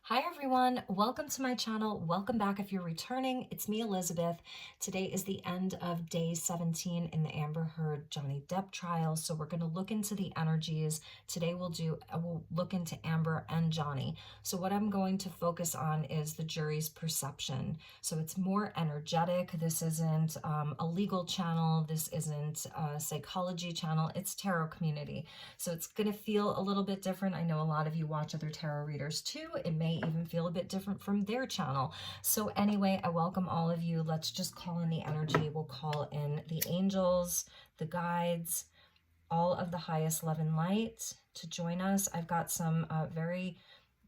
Hi everyone, welcome to my channel. Welcome back if you're returning. It's me, Elizabeth. Today is the end of day 17 in the Amber Heard Johnny Depp trial. So we're going to look into the energies. Today we'll look into Amber and Johnny. So what I'm going to focus on is the jury's perception. So it's more energetic. This isn't a legal channel. This isn't a psychology channel. It's tarot community. So it's going to feel a little bit different. I know a lot of you watch other tarot readers too. It may even feel a bit different from their channel. So anyway, I welcome all of you. Let's just call in the energy. We'll call in the angels, the guides, all of the highest love and light to join us. I've got some very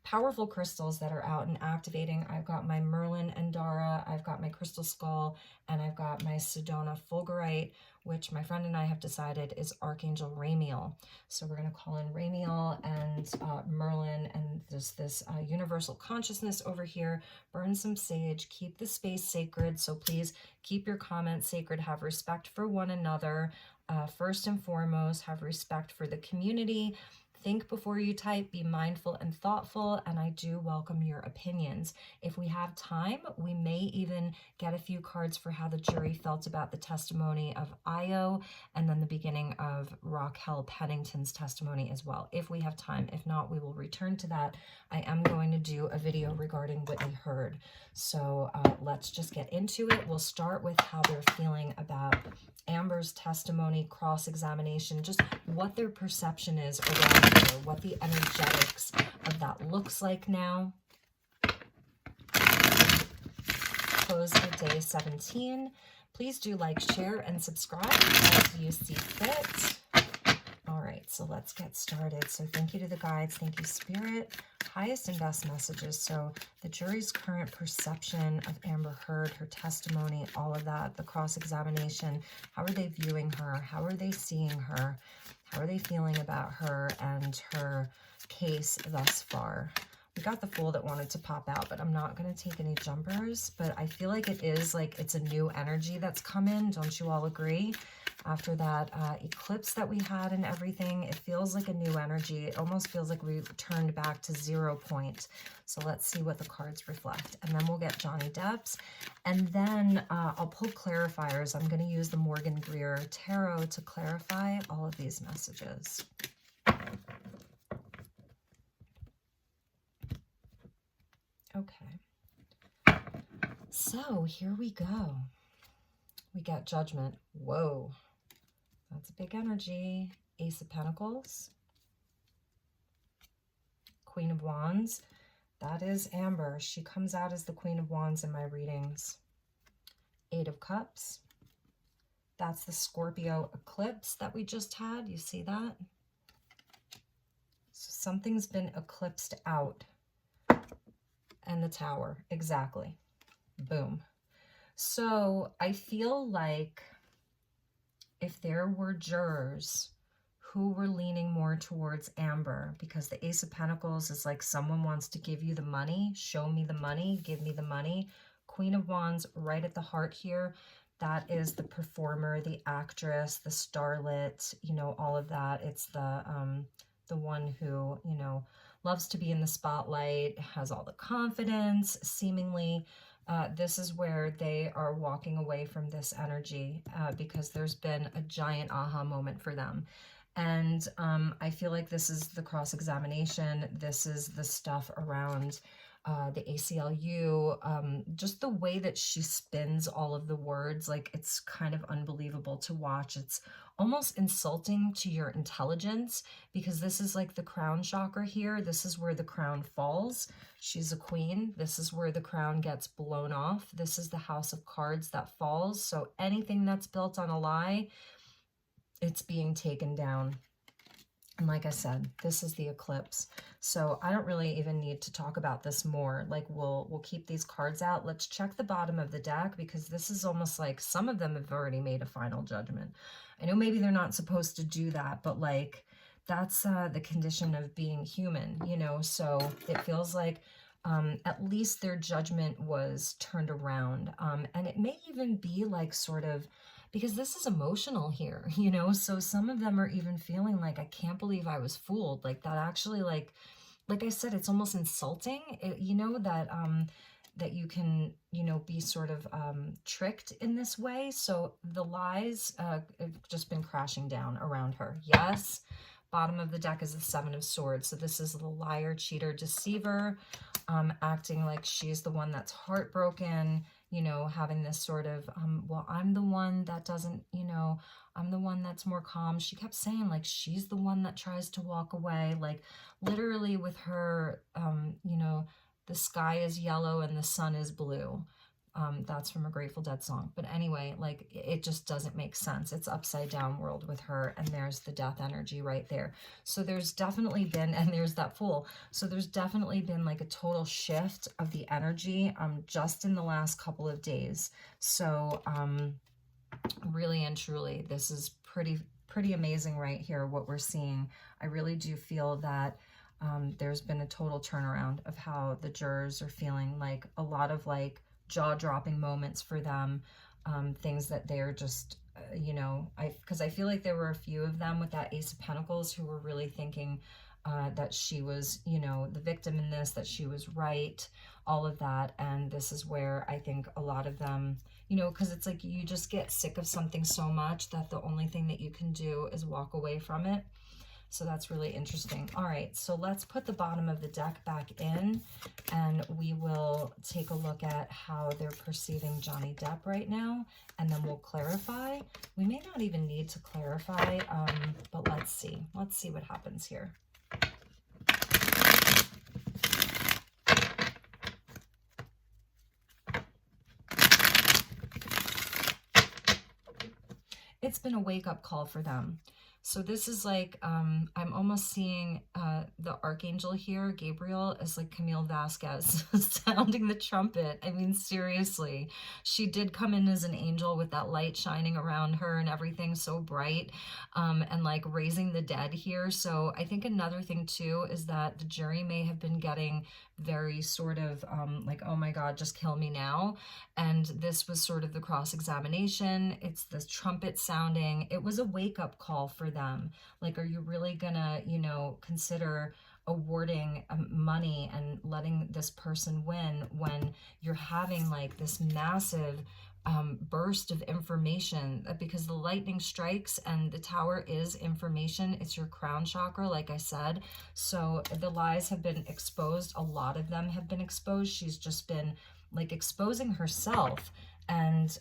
powerful crystals that are out and activating. I've got my Merlin Andara, I've got my Crystal Skull, and I've got my Sedona Fulgurite, which my friend and I have decided is Archangel Ramiel. So we're going to call in Ramiel and Merlin, and there's this universal consciousness over here. Burn some sage, keep the space sacred. So please keep your comments sacred, have respect for one another. First and foremost, have respect for the community. Think before you type, be mindful and thoughtful, and I do welcome your opinions. If we have time, we may even get a few cards for how the jury felt about the testimony of Io, and then the beginning of Raquel Pennington's testimony as well, if we have time. If not, we will return to that. I am going to do a video regarding Whitney Heard. So let's just get into it. We'll start with how they're feeling about Amber's testimony, cross-examination, just what their perception is around her, what the energetics of that looks like now. Close of day 17. Please do like, share, and subscribe as you see fit. All right, so let's get started. So thank you to the guides. Thank you, Spirit. Highest and best messages. So the jury's current perception of Amber Heard, her testimony, all of that, the cross-examination. How are they viewing her? How are they seeing her? How are they feeling about her and her case thus far? We got the Fool that wanted to pop out, but I'm not going to take any jumpers. But I feel like it is like it's a new energy that's come in. Don't you all agree? After that eclipse that we had and everything, it feels like a new energy. It almost feels like we turned back to 0 point. So let's see what the cards reflect. And then we'll get Johnny Depp's. And then I'll pull clarifiers. I'm going to use the Morgan Greer Tarot to clarify all of these messages. Okay. So here we go. We got Judgment. Whoa. That's a big energy. Ace of Pentacles. Queen of Wands. That is Amber. She comes out as the Queen of Wands in my readings. Eight of Cups. That's the Scorpio eclipse that we just had. You see that? So something's been eclipsed out. And the Tower. Exactly. Boom. So I feel like if there were jurors who were leaning more towards Amber, because the Ace of Pentacles is like someone wants to give you the money, show me the money, give me the money. Queen of Wands right at the heart here. That is the performer, the actress, the starlet, you know, all of that. It's the one who, you know, loves to be in the spotlight, has all the confidence, seemingly. This is where they are walking away from this energy because there's been a giant aha moment for them. And I feel like this is the cross-examination. This is the stuff around the ACLU, just the way that she spins all of the words, like it's kind of unbelievable to watch. It's almost insulting to your intelligence because this is like the crown chakra here. This is where the crown falls. She's a queen. This is where the crown gets blown off. This is the house of cards that falls. So anything that's built on a lie, it's being taken down. And like I said, this is the eclipse. So I don't really even need to talk about this more. Like we'll keep these cards out. Let's check the bottom of the deck because this is almost like some of them have already made a final judgment. I know maybe they're not supposed to do that, but like that's the condition of being human, you know? So it feels like at least their judgment was turned around. And it may even be like sort of, because this is emotional here, you know, so some of them are even feeling like, I can't believe I was fooled. Like that actually like like I said, it's almost insulting, you know, that that you can, you know, be sort of tricked in this way. So the lies have just been crashing down around her. Yes. Bottom of the deck is the Seven of Swords. So this is the liar, cheater, deceiver, acting like she's the one that's heartbroken, you know, having this sort of, well, I'm the one that doesn't, you know, I'm the one that's more calm. She kept saying like she's the one that tries to walk away, like literally with her, you know, the sky is yellow and the sun is blue. That's from a Grateful Dead song. But anyway, like it just doesn't make sense. It's upside down world with her, and there's the death energy right there. So there's definitely been, and there's that Fool. So there's definitely been like a total shift of the energy just in the last couple of days. So really and truly, this is pretty amazing right here, what we're seeing. I really do feel that there's been a total turnaround of how the jurors are feeling, like a lot of like jaw-dropping moments for them, things that they're just, you know, because I feel like there were a few of them with that Ace of Pentacles who were really thinking that she was, you know, the victim in this, that she was right, all of that. And this is where I think a lot of them, you know, because it's like you just get sick of something so much that the only thing that you can do is walk away from it. So that's really interesting. All right, so let's put the bottom of the deck back in, and we will take a look at how they're perceiving Johnny Depp right now, and then we'll clarify. We may not even need to clarify, but let's see. Let's see what happens here. It's been a wake-up call for them. So this is like, I'm almost seeing the archangel here, Gabriel, as like Camille Vasquez sounding the trumpet. I mean, seriously, she did come in as an angel with that light shining around her and everything so bright, and like raising the dead here. So I think another thing too is that the jury may have been getting very sort of like, oh my God, just kill me now. And this was sort of the cross-examination. It's this trumpet sounding. It was a wake-up call for them. Like, are you really gonna, you know, consider awarding money and letting this person win when you're having like this massive burst of information? Because the lightning strikes and the tower is information. It's your crown chakra, like I said. So the lies have been exposed. A lot of them have been exposed. She's just been like exposing herself and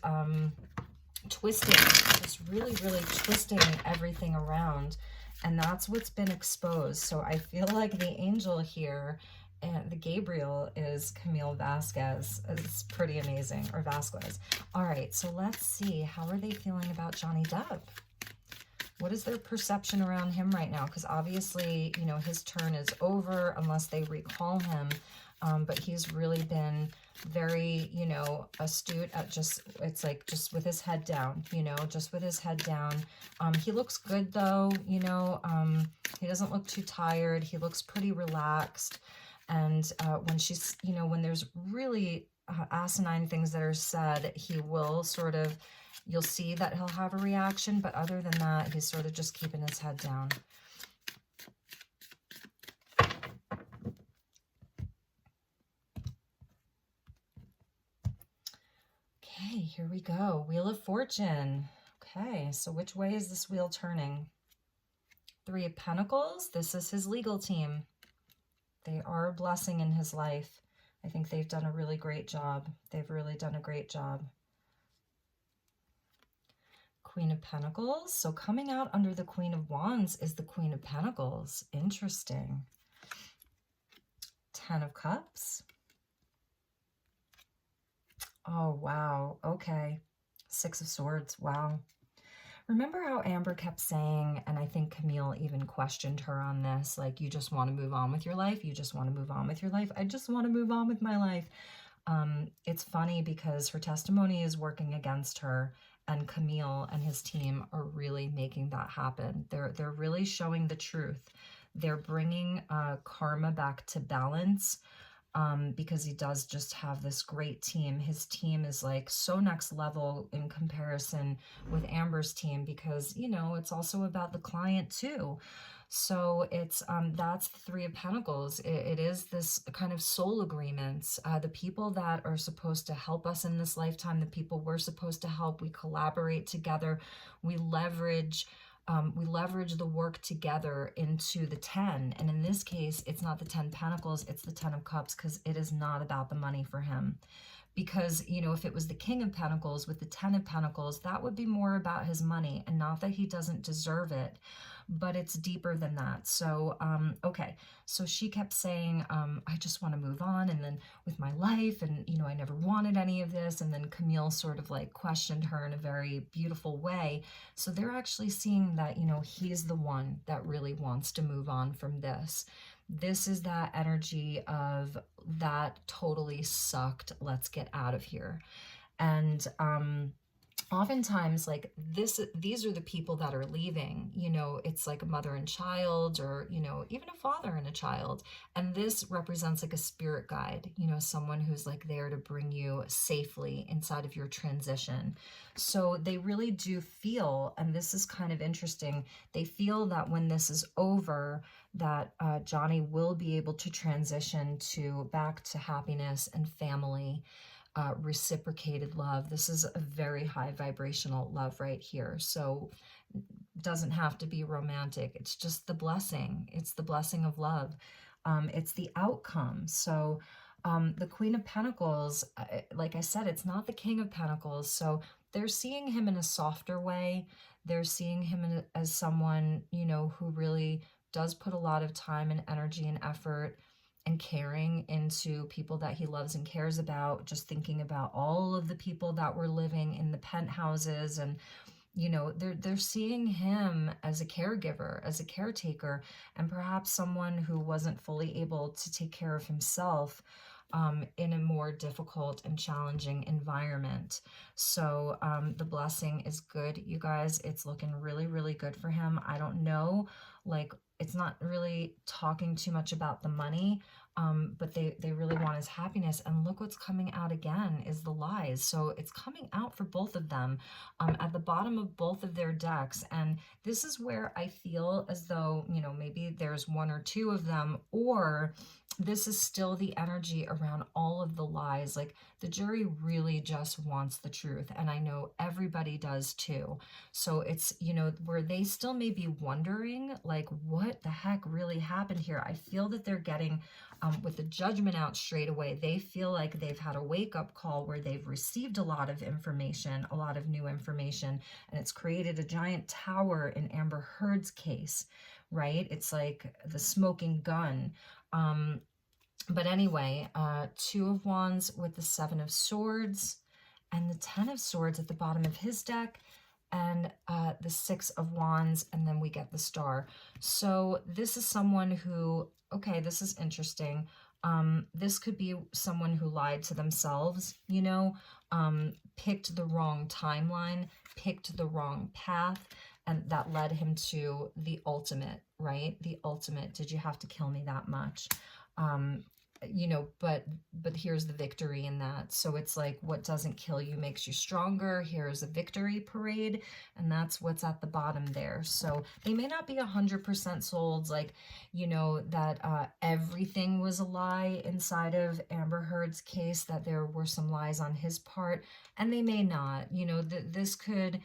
twisting, just really twisting everything around. And that's what's been exposed. So I feel like the angel here, and the Gabriel, is Camille Vasquez. It's pretty amazing, or Vasquez. All right, so let's see. How are they feeling about Johnny Depp? What is their perception around him right now? Because obviously, you know, his turn is over unless they recall him. But he's really been very, you know, astute at just, it's like just with his head down, you know, just with his head down. He looks good though, you know, he doesn't look too tired. He looks pretty relaxed. And when she's, you know, when there's really asinine things that are said, he will sort of, you'll see that he'll have a reaction. But other than that, he's sort of just keeping his head down. Okay, here we go. Wheel of Fortune. Okay, so which way is this wheel turning? Three of Pentacles. This is his legal team. They are a blessing in his life. I think they've done a really great job. They've really done a great job. Queen of Pentacles. So coming out under the Queen of Wands is the Queen of Pentacles. Interesting. Ten of Cups. Oh, wow. Okay. Six of Swords. Wow. Remember how Amber kept saying, and I think Camille even questioned her on this, like, you just want to move on with your life? You just want to move on with your life? I just want to move on with my life. It's funny because her testimony is working against her, and Camille and his team are really making that happen. They're really showing the truth. They're bringing karma back to balance. Because he does just have this great team. His team is like so next level in comparison with Amber's team because, you know, it's also about the client too. So it's that's the Three of Pentacles. It is this kind of soul agreements. The people that are supposed to help us in this lifetime, the people we're supposed to help, we collaborate together, we leverage the work together into the 10. And in this case, it's not the 10 Pentacles, it's the 10 of Cups, because it is not about the money for him. Because, you know, if it was the King of Pentacles with the 10 of Pentacles, that would be more about his money, and not that he doesn't deserve it, but it's deeper than that. So, okay. So she kept saying, I just want to move on, and then with my life, and, you know, I never wanted any of this. And then Camille sort of like questioned her in a very beautiful way. So they're actually seeing that, you know, he's the one that really wants to move on from this. This is that energy of that totally sucked, let's get out of here. And oftentimes, like these are the people that are leaving, you know, it's like a mother and child, or, you know, even a father and a child. And this represents like a spirit guide, you know, someone who's like there to bring you safely inside of your transition. So they really do feel, and this is kind of interesting, they feel that when this is over, that Johnny will be able to transition back to happiness and family. Reciprocated love. This is a very high vibrational love right here. So doesn't have to be romantic. It's just the blessing. It's the blessing of love. It's the outcome. So the Queen of Pentacles, like I said, it's not the King of Pentacles. So they're seeing him in a softer way. They're seeing him as someone, you know, who really does put a lot of time and energy and effort and caring into people that he loves and cares about, just thinking about all of the people that were living in the penthouses. And, you know, they're seeing him as a caregiver, as a caretaker, and perhaps someone who wasn't fully able to take care of himself in a more difficult and challenging environment. So the blessing is good, you guys. It's looking really, really good for him. I don't know, like, it's not really talking too much about the money, but they really want his happiness. And look what's coming out again is the lies. So it's coming out for both of them at the bottom of both of their decks. And this is where I feel as though, you know, maybe there's one or two of them, or this is still the energy around all of the lies. Like the jury really just wants the truth. And I know everybody does too. So it's, you know, where they still may be wondering, like, what the heck really happened here? I feel that they're getting, with the Judgment out straight away, they feel like they've had a wake-up call where they've received a lot of information, a lot of new information, and it's created a giant tower in Amber Heard's case, right? It's like the smoking gun. But anyway, Two of Wands with the Seven of Swords and the 10 of Swords at the bottom of his deck, and the 6 of Wands, and then we get the Star. So this is someone who, okay, this is interesting. This could be someone who lied to themselves, you know, picked the wrong timeline, picked the wrong path, and that led him to the ultimate, right? The ultimate, did you have to kill me that much? You know, but here's the victory in that. So it's like, what doesn't kill you makes you stronger. Here's a victory parade, and that's what's at the bottom there. So they may not be 100% sold, like, you know, that everything was a lie inside of Amber Heard's case, that there were some lies on his part, and they may not, you know, this could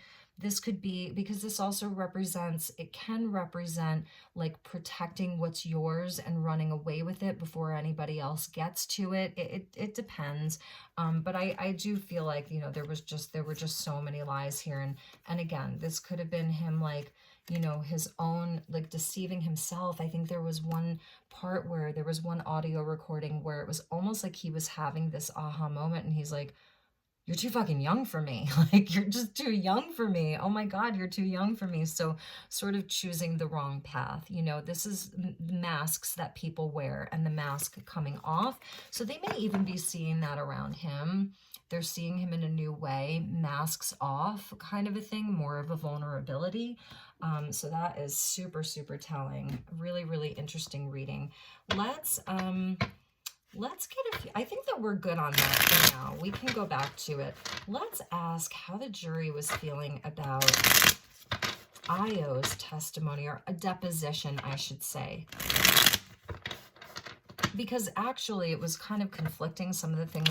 be, because this also represents, it can represent like protecting what's yours and running away with it before anybody else gets to it. It depends. But I do feel like, you know, there were just so many lies here. And again, this could have been him, like, you know, his own, like, deceiving himself. I think there was one part where there was one audio recording where it was almost like he was having this aha moment, and he's like, you're too fucking young for me. Like, you're just too young for me. Oh my God, you're too young for me. So sort of choosing the wrong path. You know, this is masks that people wear, and the mask coming off. So they may even be seeing that around him. They're seeing him in a new way, masks off kind of a thing, more of a vulnerability. So that is super, super telling. Really, really interesting reading. Let's get a few, I think that we're good on that for now. We can go back to it. Let's ask how the jury was feeling about Io's testimony, or a deposition, I should say. Because actually it was kind of conflicting, some of the things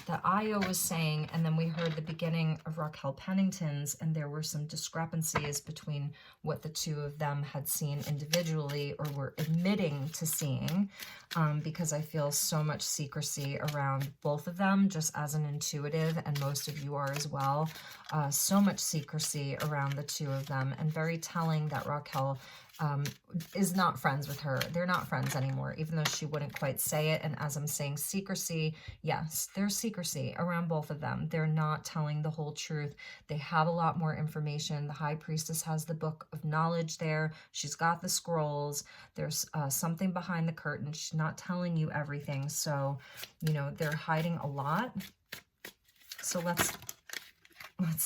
that Io was saying, and then we heard the beginning of Raquel Pennington's, and there were some discrepancies between what the two of them had seen individually or were admitting to seeing, because I feel so much secrecy around both of them, just as an intuitive, and most of you are as well. So much secrecy around the two of them, and very telling that Raquel is not friends with her. They're not friends anymore, even though she wouldn't quite say it. And as I'm saying secrecy, yes, there's secrecy around both of them. They're not telling the whole truth. They have a lot more information. The High Priestess has the book of knowledge there. She's got the scrolls. There's something behind the curtain. She's not telling you everything. So, you know, they're hiding a lot. So let's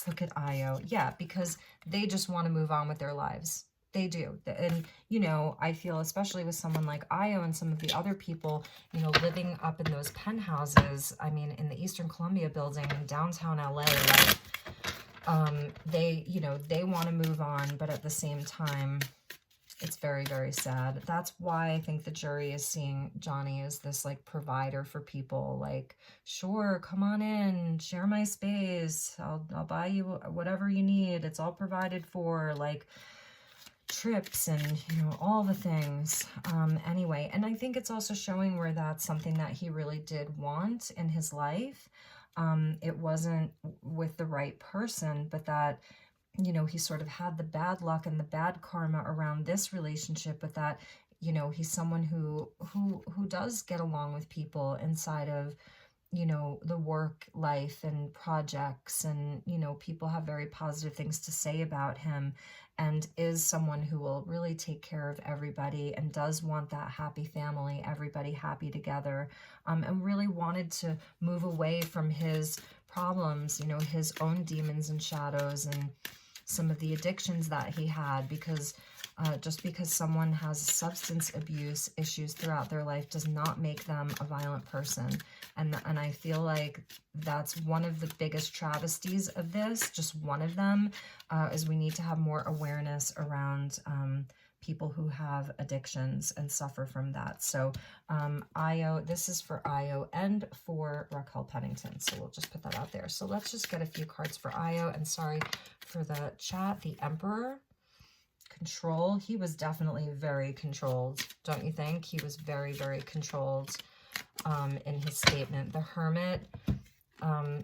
look at Io. Yeah, because they just want to move on with their lives. They do. And, you know, I feel especially with someone like Io and some of the other people, you know, living up in those penthouses, I mean, in the Eastern Columbia building in downtown LA, like, they, you know, they want to move on, but at the same time, it's very, very sad. That's why I think the jury is seeing Johnny as this, like, provider for people. Like, sure, come on in, share my space. I'll buy you whatever you need. It's all provided for. Like, trips and, you know, all the things. Anyway, and I think it's also showing where that's something that he really did want in his life. It wasn't with the right person, but that, you know, he sort of had the bad luck and the bad karma around this relationship, but that, you know, he's someone who does get along with people inside of, you know, the work life and projects, and, you know, people have very positive things to say about him, and is someone who will really take care of everybody and does want that happy family, everybody happy together, and really wanted to move away from his problems, you know, his own demons and shadows and some of the addictions that he had, because just because someone has substance abuse issues throughout their life does not make them a violent person. And I feel like that's one of the biggest travesties of this, just one of them, is we need to have more awareness around people who have addictions and suffer from that. So Io, this is for Io and for Raquel Pennington. So we'll just put that out there. So let's just get a few cards for Io. And sorry for the chat, the Emperor. Control. He was definitely very controlled, don't you think? He was very, very controlled in his statement. The Hermit.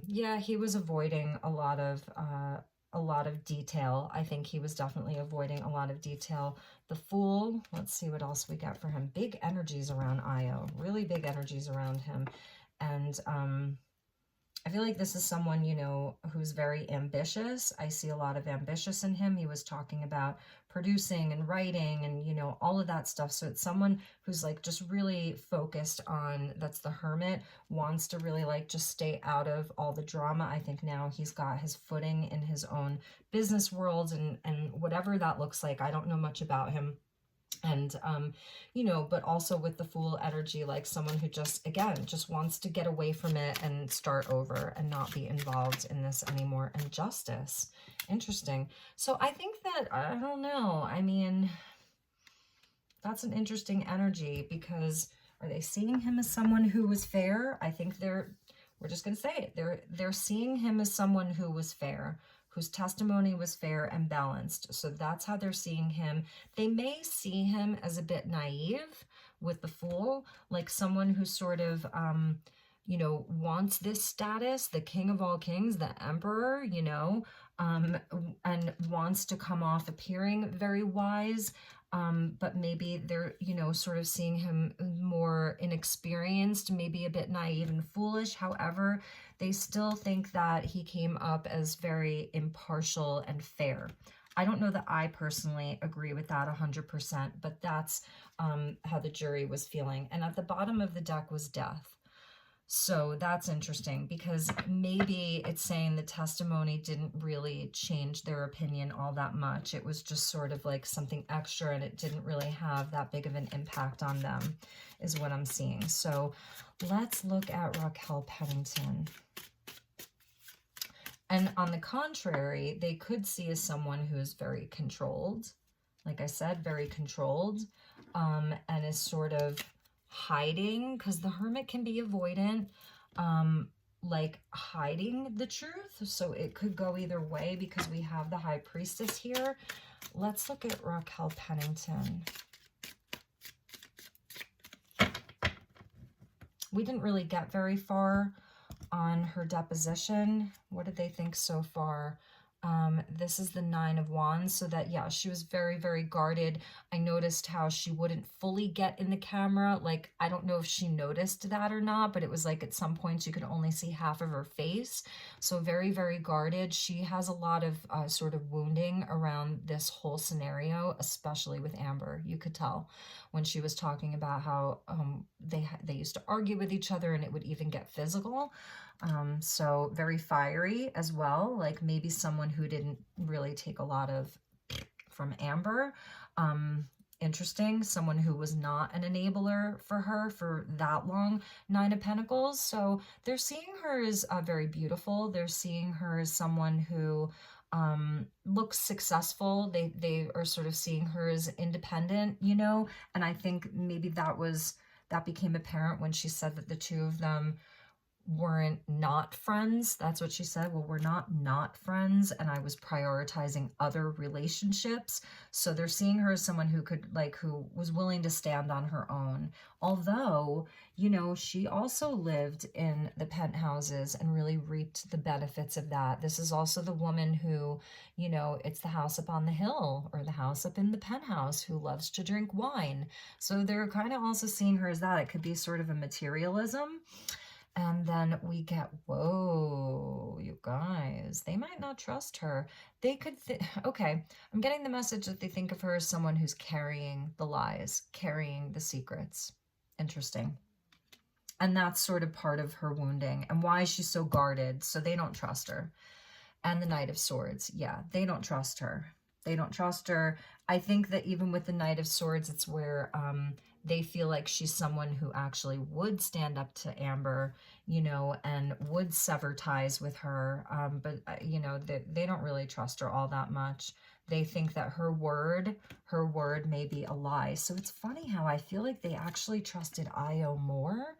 Yeah, he was avoiding a lot of detail. I think he was definitely avoiding a lot of detail. The Fool. Let's see what else we got for him. Big energies around Io. Really big energies around him. And I feel like this is someone, you know, who's very ambitious. I see a lot of ambitious in him. He was talking about producing and writing and, you know, all of that stuff. So it's someone who's like just really focused on, that's the Hermit, wants to really like just stay out of all the drama. I think now he's got his footing in his own business world and whatever that looks like. I don't know much about him. And, you know, but also with the Fool energy, like someone who just, again, just wants to get away from it and start over and not be involved in this anymore. And Justice. Interesting. So I think that, I don't know, I mean, that's an interesting energy, because are they seeing him as someone who was fair? I think we're just going to say it. They're seeing him as someone who was fair, whose testimony was fair and balanced. So that's how they're seeing him. They may see him as a bit naive with the Fool, like someone who sort of, you know, wants this status, the king of all kings, the emperor, you know, and wants to come off appearing very wise. But maybe they're, you know, sort of seeing him more inexperienced, maybe a bit naive and foolish. However, they still think that he came up as very impartial and fair. I don't know that I personally agree with that 100%, but that's how the jury was feeling. And at the bottom of the deck was Death. So that's interesting, because maybe it's saying the testimony didn't really change their opinion all that much. It was just sort of like something extra, and it didn't really have that big of an impact on them, is what I'm seeing. So let's look at Raquel Pennington. And on the contrary, they could see as someone who is very controlled, like I said, very controlled, and is sort of hiding, because the Hermit can be avoidant, like hiding the truth. So it could go either way because we have the High Priestess here. Let's look at Raquel Pennington. We didn't really get very far on her deposition. What did they think so far? This is the 9 of Wands, so that, yeah, she was very, very guarded. I noticed how she wouldn't fully get in the camera. Like, I don't know if she noticed that or not, but it was like at some points you could only see half of her face. So very, very guarded. She has a lot of sort of wounding around this whole scenario, especially with Amber. You could tell when she was talking about how they used to argue with each other and it would even get physical. So very fiery as well, like maybe someone who didn't really take a lot of from Amber. Interesting, someone who was not an enabler for her for that long. 9 of Pentacles. So they're seeing her as very beautiful. They're seeing her as someone who looks successful. They are sort of seeing her as independent, you know, and I think maybe that became apparent when she said that the two of them weren't not friends. That's what she said. Well, we're not friends, and I was prioritizing other relationships. So they're seeing her as someone who could, like, who was willing to stand on her own. Although, you know, she also lived in the penthouses and really reaped the benefits of that. This is also the woman who, you know, it's the house up on the hill or the house up in the penthouse who loves to drink wine. So they're kind of also seeing her as that. It could be sort of a materialism. And then we get, whoa, you guys, they might not trust her. They could, okay, I'm getting the message that they think of her as someone who's carrying the lies, carrying the secrets. Interesting. And that's sort of part of her wounding and why she's so guarded. So they don't trust her. And the Knight of Swords, yeah, they don't trust her. They don't trust her. I think that even with the Knight of Swords, it's where they feel like she's someone who actually would stand up to Amber, you know, and would sever ties with her. But, you know, they don't really trust her all that much. They think that her word may be a lie. So it's funny how I feel like they actually trusted Io more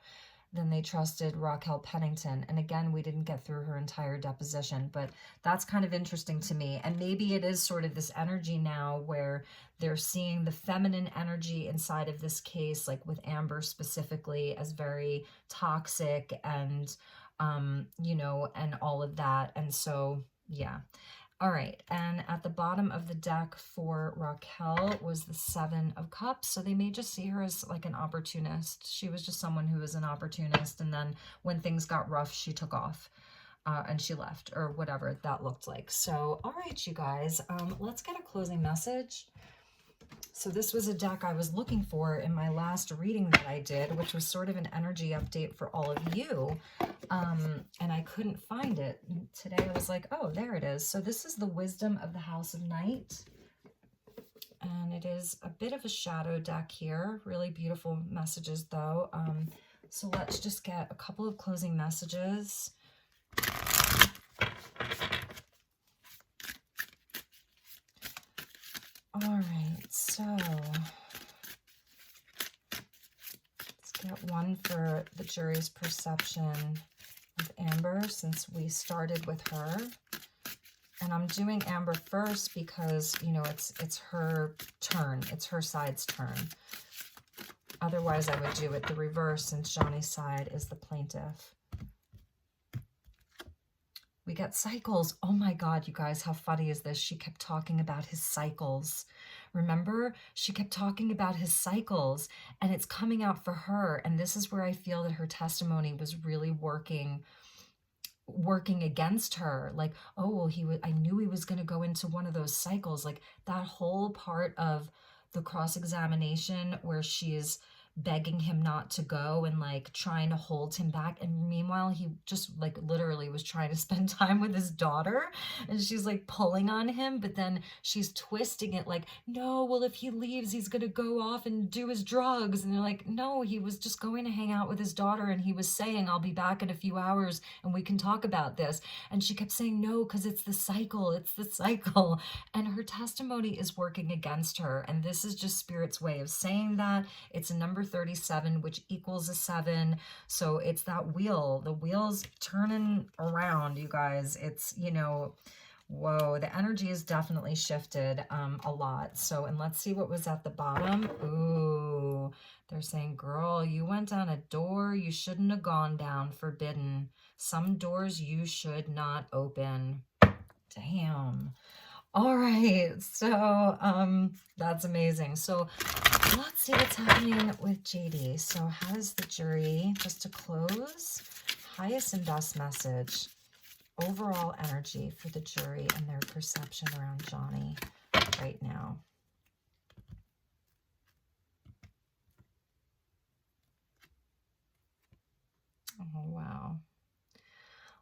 than they trusted Raquel Pennington. And again, we didn't get through her entire deposition, but that's kind of interesting to me. And maybe it is sort of this energy now where they're seeing the feminine energy inside of this case, like with Amber specifically, as very toxic and, you know, and all of that. And so, yeah. All right, and at the bottom of the deck for Raquel was the 7 of Cups, so they may just see her as like an opportunist. She was just someone who was an opportunist, and then when things got rough, she took off and she left, or whatever that looked like. So, all right, you guys, let's get a closing message. So this was a deck I was looking for in my last reading that I did, which was sort of an energy update for all of you. And I couldn't find it. Today I was like, oh, there it is. So this is the Wisdom of the House of Night. And it is a bit of a shadow deck here. Really beautiful messages, though. So let's just get a couple of closing messages. All right, so let's get one for the jury's perception of Amber, since we started with her. And I'm doing Amber first because, you know, it's her turn. It's her side's turn. Otherwise, I would do it the reverse, since Johnny's side is the plaintiff. We get cycles. Oh my God, you guys, how funny is this? She kept talking about his cycles. Remember? She kept talking about his cycles, and it's coming out for her. And this is where I feel that her testimony was really working against her. Like, oh, well, I knew he was going to go into one of those cycles. Like that whole part of the cross-examination where she's begging him not to go and like trying to hold him back. And meanwhile, he just like literally was trying to spend time with his daughter, and she's like pulling on him, but then she's twisting it like, no, well, if he leaves, he's gonna go off and do his drugs. And they're like, no, he was just going to hang out with his daughter, and he was saying, I'll be back in a few hours and we can talk about this. And she kept saying, no, because it's the cycle, it's the cycle. And her testimony is working against her. And this is just Spirit's way of saying that. It's a number 37, which equals a 7. So it's that wheel. The wheel's turning around, you guys. It's, you know, whoa, the energy is definitely shifted a lot. So, and let's see what was at the bottom. Ooh, they're saying, girl, you went down a door you shouldn't have gone down. Forbidden. Some doors you should not open. Damn. All right, so that's amazing. So let's see what's happening with JD. So how does the jury, just to close, highest and best message, overall energy for the jury and their perception around Johnny right now. Oh, wow.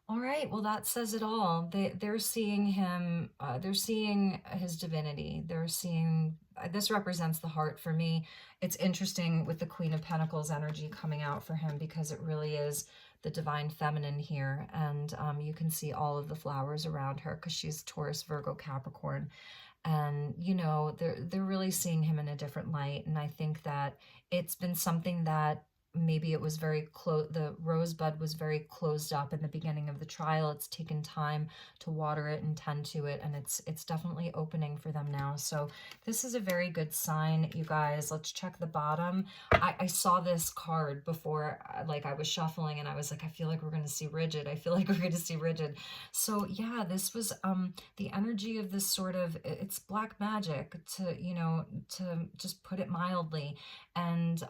All right, well, that says it all. They're seeing him, they're seeing his divinity. They're seeing, this represents the heart for me. It's interesting with the Queen of Pentacles energy coming out for him, because it really is the divine feminine here. And you can see all of the flowers around her because she's Taurus, Virgo, Capricorn. And, you know, they're really seeing him in a different light. And I think that it's been something that maybe it was very close, the rosebud was very closed up in the beginning of the trial. It's taken time to water it and tend to it, and it's definitely opening for them now. So this is a very good sign, you guys. Let's check the bottom. I saw this card before, like I was shuffling, and I was like, I feel like we're going to see rigid. I feel like we're going to see rigid. So yeah, this was the energy of this sort of, it's black magic, to, you know, to just put it mildly. And,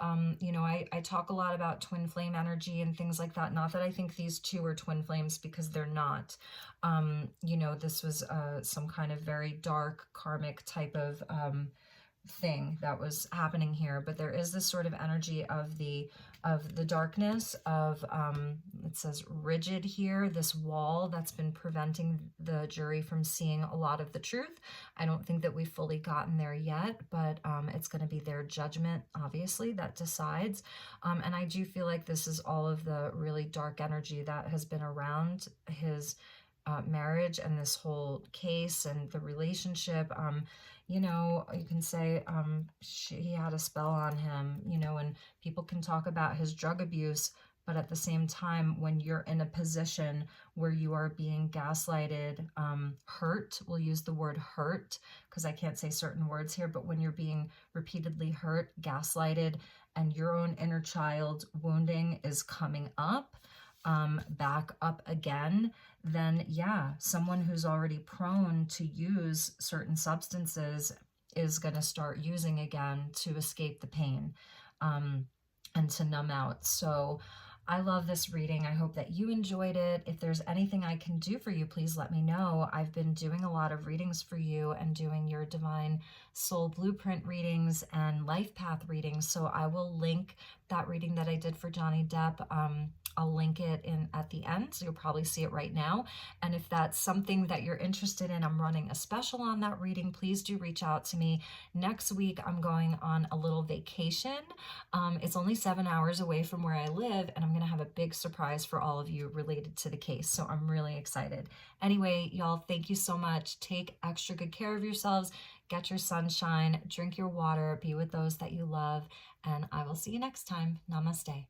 you know, I talk a lot about twin flame energy and things like that. Not that I think these two are twin flames, because they're not. You know, this was some kind of very dark karmic type of thing that was happening here. But there is this sort of energy of the darkness of, it says rigid here, this wall that's been preventing the jury from seeing a lot of the truth. I don't think that we've fully gotten there yet, but it's going to be their judgment, obviously, that decides. And I do feel like this is all of the really dark energy that has been around his marriage and this whole case and the relationship. You know, you can say he had a spell on him, you know, and people can talk about his drug abuse, but at the same time, when you're in a position where you are being gaslighted, hurt, we'll use the word hurt, because I can't say certain words here, but when you're being repeatedly hurt, gaslighted, and your own inner child wounding is coming up, back up again, then yeah, someone who's already prone to use certain substances is going to start using again to escape the pain, and to numb out. So I love this reading. I hope that you enjoyed it. If there's anything I can do for you, please let me know. I've been doing a lot of readings for you and doing your divine soul blueprint readings and life path readings. So I will link that reading that I did for Johnny Depp. I'll link it in at the end, so you'll probably see it right now. And if that's something that you're interested in, I'm running a special on that reading. Please do reach out to me. Next week, I'm going on a little vacation. It's only 7 hours away from where I live, and I'm going to have a big surprise for all of you related to the case. So I'm really excited. Anyway, y'all, thank you so much. Take extra good care of yourselves. Get your sunshine, drink your water, be with those that you love, and I will see you next time. Namaste.